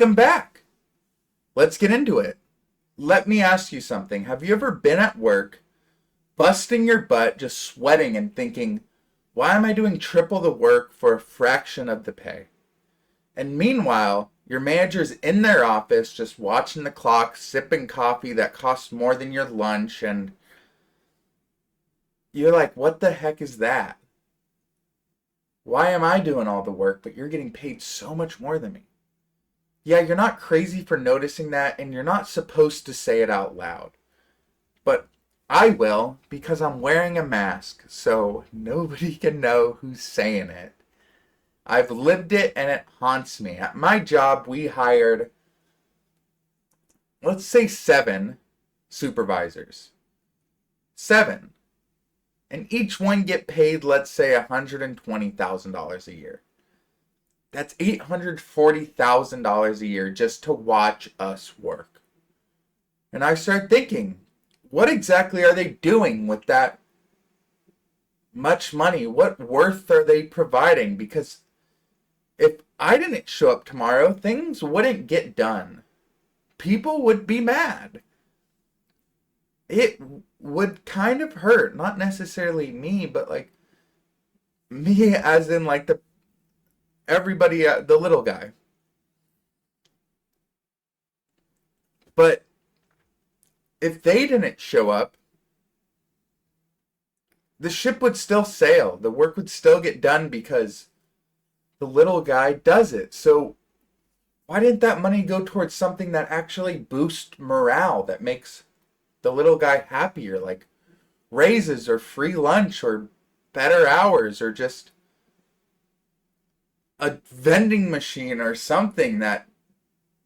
welcome back. Let's get into it. Let me ask you something. Have you ever been at work, busting your butt, just sweating and thinking, why am I doing triple the work for a fraction of the pay? And meanwhile, your manager's in their office just watching the clock, sipping coffee that costs more than your lunch, and you're like, what the heck is that? Why am I doing all the work, but you're getting paid so much more than me? Yeah, you're not crazy for noticing that, and you're not supposed to say it out loud. But I will, because I'm wearing a mask, so nobody can know who's saying it. I've lived it, and it haunts me. At my job, we hired, let's say 7 supervisors. 7. And each one get paid, let's say, $120,000 a year. That's $840,000 a year just to watch us work. And I started thinking, what exactly are they doing with that much money? What worth are they providing? Because if I didn't show up tomorrow, things wouldn't get done. People would be mad. It would kind of hurt, not necessarily me, but like me as in like the everybody, the little guy. But if they didn't show up, the ship would still sail. The work would still get done because the little guy does it. So why didn't that money go towards something that actually boosts morale, that makes the little guy happier, like raises or free lunch or better hours or just a vending machine or something that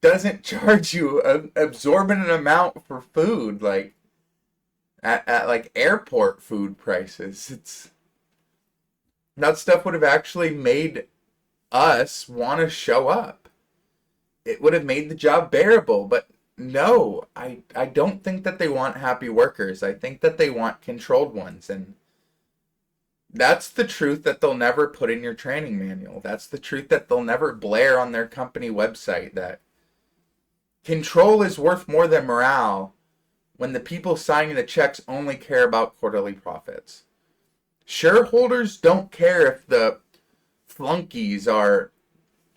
doesn't charge you an absorbent amount for food, like at like airport food prices. It's that stuff would have actually made us want to show up. It would have made the job bearable, but no, I don't think that they want happy workers. I think that they want controlled ones, and that's the truth that they'll never put in your training manual. That's the truth that they'll never blare on their company website, that control is worth more than morale when the people signing the checks only care about quarterly profits. Shareholders don't care if the flunkies are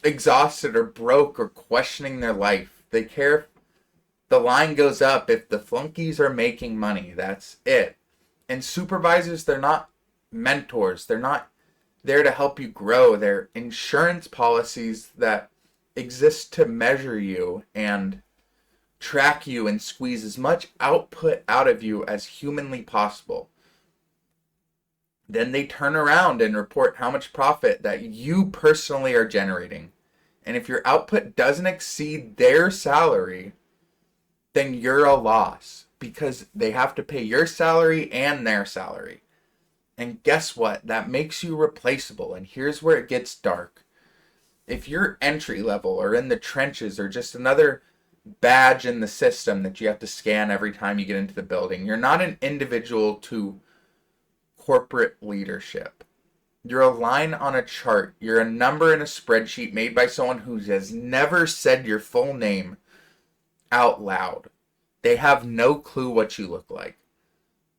exhausted or broke or questioning their life. They care if the line goes up, if the flunkies are making money. That's it. And supervisors, they're not mentors. They're not there to help you grow. They're insurance policies that exist to measure you and track you and squeeze as much output out of you as humanly possible. Then they turn around and report how much profit that you personally are generating. And if your output doesn't exceed their salary, then you're a loss, because they have to pay your salary and their salary. And guess what? That makes you replaceable. And here's where it gets dark. If you're entry level or in the trenches or just another badge in the system that you have to scan every time you get into the building, you're not an individual to corporate leadership. You're a line on a chart. You're a number in a spreadsheet made by someone who has never said your full name out loud. They have no clue what you look like.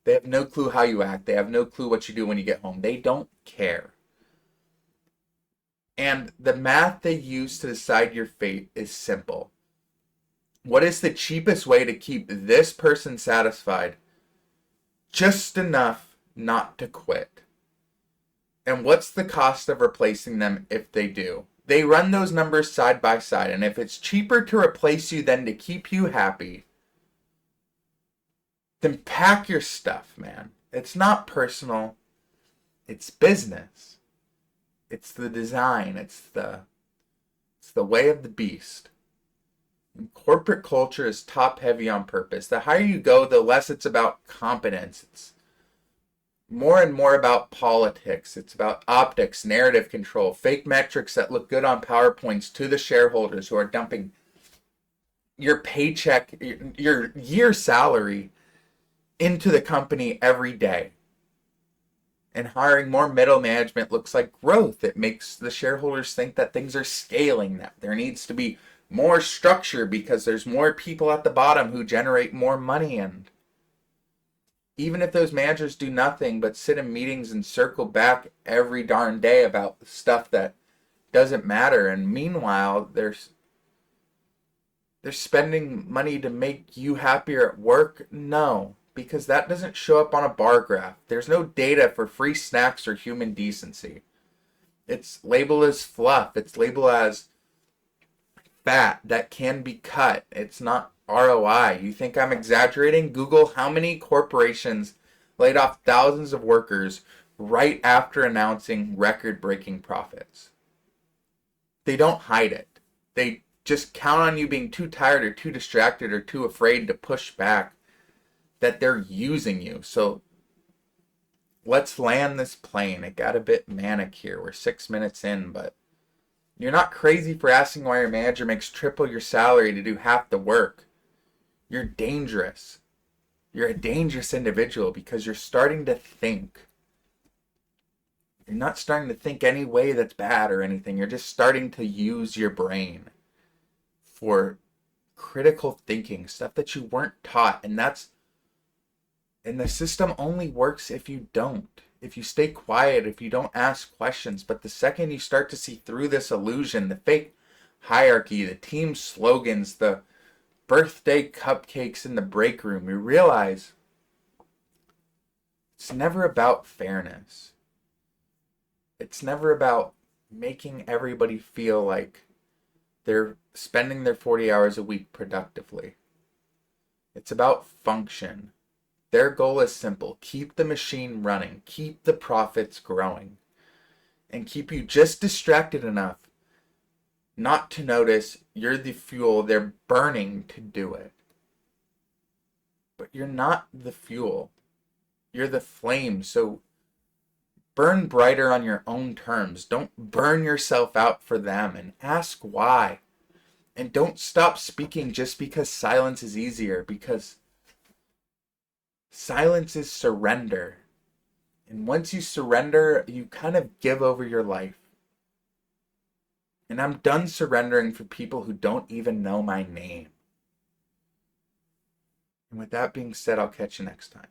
They have no clue how you act. They have no clue what you do when you get home. They don't care. And the math they use to decide your fate is simple. What is the cheapest way to keep this person satisfied just enough not to quit? And what's the cost of replacing them if they do? They run those numbers side by side, and if it's cheaper to replace you than to keep you happy, then pack your stuff, man. It's not personal. It's business. It's the design. It's the way of the beast. And corporate culture is top heavy on purpose. The higher you go, the less it's about competence. It's more and more about politics. It's about optics, narrative control, fake metrics that look good on PowerPoints to the shareholders who are dumping your paycheck, your year salary into the company every day. And hiring more middle management looks like growth. It makes the shareholders think that things are scaling, that there needs to be more structure because there's more people at the bottom who generate more money. And even if those managers do nothing but sit in meetings and circle back every darn day about stuff that doesn't matter, and meanwhile they're spending money to make you happier at work, no, because that doesn't show up on a bar graph. There's no data for free snacks or human decency. It's labeled as fluff. It's labeled as fat that can be cut. It's not ROI. You think I'm exaggerating? Google how many corporations laid off thousands of workers right after announcing record-breaking profits. They don't hide it. They just count on you being too tired or too distracted or too afraid to push back that they're using you. So let's land this plane. It got a bit manic here. We're 6 minutes in, but you're not crazy for asking why your manager makes triple your salary to do half the work. You're dangerous. You're a dangerous individual because you're starting to think. You're not starting to think any way that's bad or anything. You're just starting to use your brain for critical thinking, stuff that you weren't taught. And the system only works if you don't. If you stay quiet, if you don't ask questions. But the second you start to see through this illusion, the fake hierarchy, the team slogans, the birthday cupcakes in the break room, you realize it's never about fairness. It's never about making everybody feel like they're spending their 40 hours a week productively. It's about function. Their goal is simple. Keep the machine running. Keep the profits growing. And keep you just distracted enough not to notice you're the fuel they're burning to do it. But you're not the fuel. You're the flame. So burn brighter on your own terms. Don't burn yourself out for them, and ask why. And don't stop speaking just because silence is easier, because silence is surrender. And once you surrender, you kind of give over your life. And I'm done surrendering for people who don't even know my name. And with that being said, I'll catch you next time.